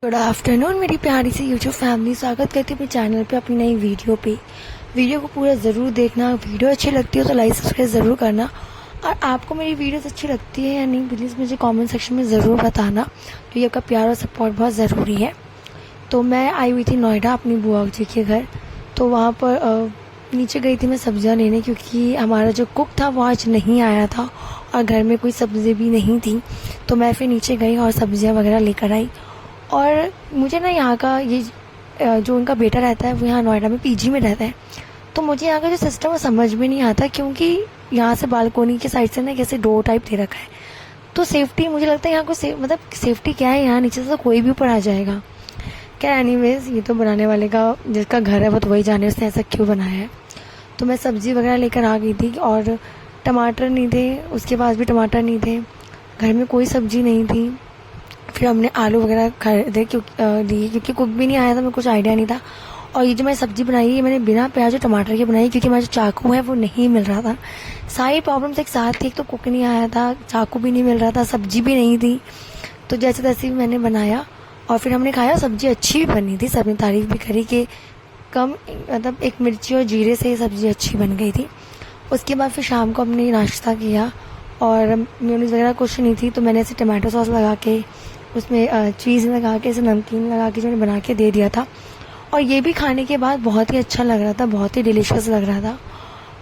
Good afternoon मेरी प्यारी सी YouTube family, स्वागत करती हूँ अपने चैनल पे अपनी नई वीडियो पे। वीडियो को पूरा ज़रूर देखना। वीडियो अच्छी लगती हो तो लाइक सब्सक्राइब ज़रूर करना। और आपको मेरी वीडियोस अच्छी लगती है या नहीं प्लीज़ मुझे कमेंट सेक्शन में ज़रूर बताना, क्योंकि आपका प्यार और सपोर्ट बहुत ज़रूरी है। तो मैं आई हुई थी नोएडा अपनी बुआ जी के घर। तो वहाँ पर नीचे गई थी मैं सब्जियाँ लेने, क्योंकि हमारा जो कुक था वो आज नहीं आया था और घर में कोई सब्ज़ी भी नहीं थी। तो मैं फिर नीचे गई और सब्जियाँ वगैरह लेकर आई। और मुझे ना यहाँ का ये जो उनका बेटा रहता है वो यहाँ नोएडा में पीजी में रहता है। तो मुझे यहाँ का जो सिस्टम है समझ में नहीं आता, क्योंकि यहाँ से बालकोनी के साइड से ना कैसे डोर टाइप दे रखा है। तो सेफ्टी मुझे लगता है यहाँ को मतलब सेफ्टी क्या है, यहाँ नीचे से तो कोई भी ऊपर आ जाएगा। क्या एनीवेज, ये तो बनाने वाले का जिसका घर है वो तो वही जाने उसने ऐसा क्यों बनाया है। तो मैं सब्ज़ी वगैरह लेकर आ गई थी और टमाटर नहीं थे, उसके पास भी टमाटर नहीं थे, घर में कोई सब्ज़ी नहीं थी। फिर हमने आलू वगैरह खरीदे क्योंकि कुक भी नहीं आया था, मेरे कुछ आइडिया नहीं था। और ये जो मैं सब्ज़ी बनाई है मैंने बिना प्याज और टमाटर की बनाई, क्योंकि मेरा जो चाकू है वो नहीं मिल रहा था। सारी प्रॉब्लम्स एक साथ थी, एक तो कुक नहीं आया था, चाकू भी नहीं मिल रहा था, सब्ज़ी भी नहीं थी। तो जैसे तैसे भी मैंने बनाया और फिर हमने खाया। सब्ज़ी अच्छी भी बनी थी, सबने तारीफ़ भी करी कि कम मतलब एक मिर्ची और जीरे से सब्ज़ी अच्छी बन गई थी। उसके बाद फिर शाम को हमने नाश्ता किया और मेयोनीज वगैरह कुछ नहीं थी, तो मैंने ऐसे टमाटो सॉस लगा के उसमें चीज़ लगा के ऐसे नमकीन लगा के जो मैंने बना के दे दिया था। और ये भी खाने के बाद बहुत ही अच्छा लग रहा था, बहुत ही डिलीशियस लग रहा था।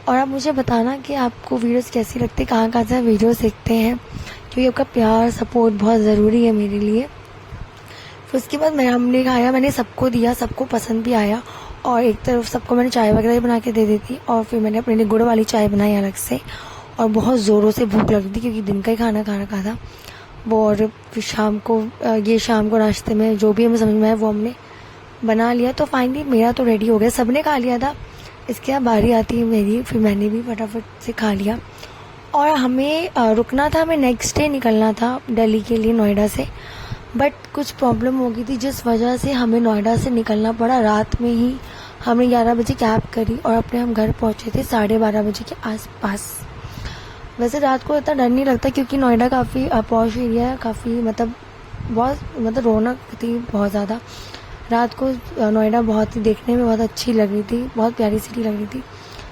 और आप मुझे बताना कि आपको वीडियोस कैसी लगती है, कहाँ कहाँ से वीडियोस देखते हैं, क्योंकि आपका प्यार सपोर्ट बहुत ज़रूरी है मेरे लिए। फिर उसके बाद हमने खाया, मैंने सबको दिया, सबको पसंद भी आया। और एक तरफ सबको मैंने चाय वगैरह भी बना के दे दी थी और फिर मैंने अपने लिए गुड़ वाली चाय बनाई अलग से। और बहुत ज़ोरों से भूख लगी थी क्योंकि दिन का ही खाना था वो। और फिर शाम को नाश्ते में जो भी हमें समझ में आया वो हमने बना लिया। तो फाइनली मेरा तो रेडी हो गया, सबने खा लिया था। इसके बाद बारी आती है मेरी, फिर मैंने भी फटाफट से खा लिया। और हमें रुकना था, हमें नेक्स्ट डे निकलना था दिल्ली के लिए नोएडा से। बट कुछ प्रॉब्लम हो गई थी जिस वजह से हमें नोएडा से निकलना पड़ा रात में ही। हमने 11 बजे कैब करी और अपने हम घर पहुँचे थे 12:30 बजे के आसपास। वैसे रात को इतना डर नहीं लगता क्योंकि नोएडा काफ़ी पॉश एरिया है, काफ़ी बहुत रौनक थी बहुत ज़्यादा। रात को नोएडा बहुत ही देखने में बहुत अच्छी लग रही थी, बहुत प्यारी सिटी लग रही थी।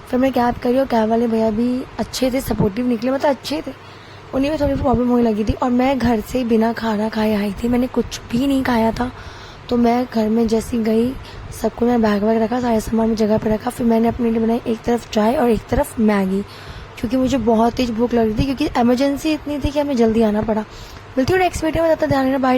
फिर मैंने कैब करी और कैब वाले भैया भी अच्छे थे, सपोर्टिव निकले, मतलब अच्छे थे। उन्हीं में थोड़ी प्रॉब्लम होने लगी थी और मैं घर से बिना खाना खाए आई थी, मैंने कुछ भी नहीं खाया था। तो मैं घर में जैसी गई सबको मैं बैग वैग रखा, सारे सामान में जगह पर रखा। फिर मैंने अपने लिए बनाई एक तरफ चाय और एक तरफ मैगी, क्योंकि मुझे बहुत तेज भूख लग रही थी, क्योंकि इमरजेंसी इतनी थी कि हमें जल्दी आना पड़ा। मिलती हूँ नेक्स्ट वीडियो में, तब तक ध्यान रखना, बाय।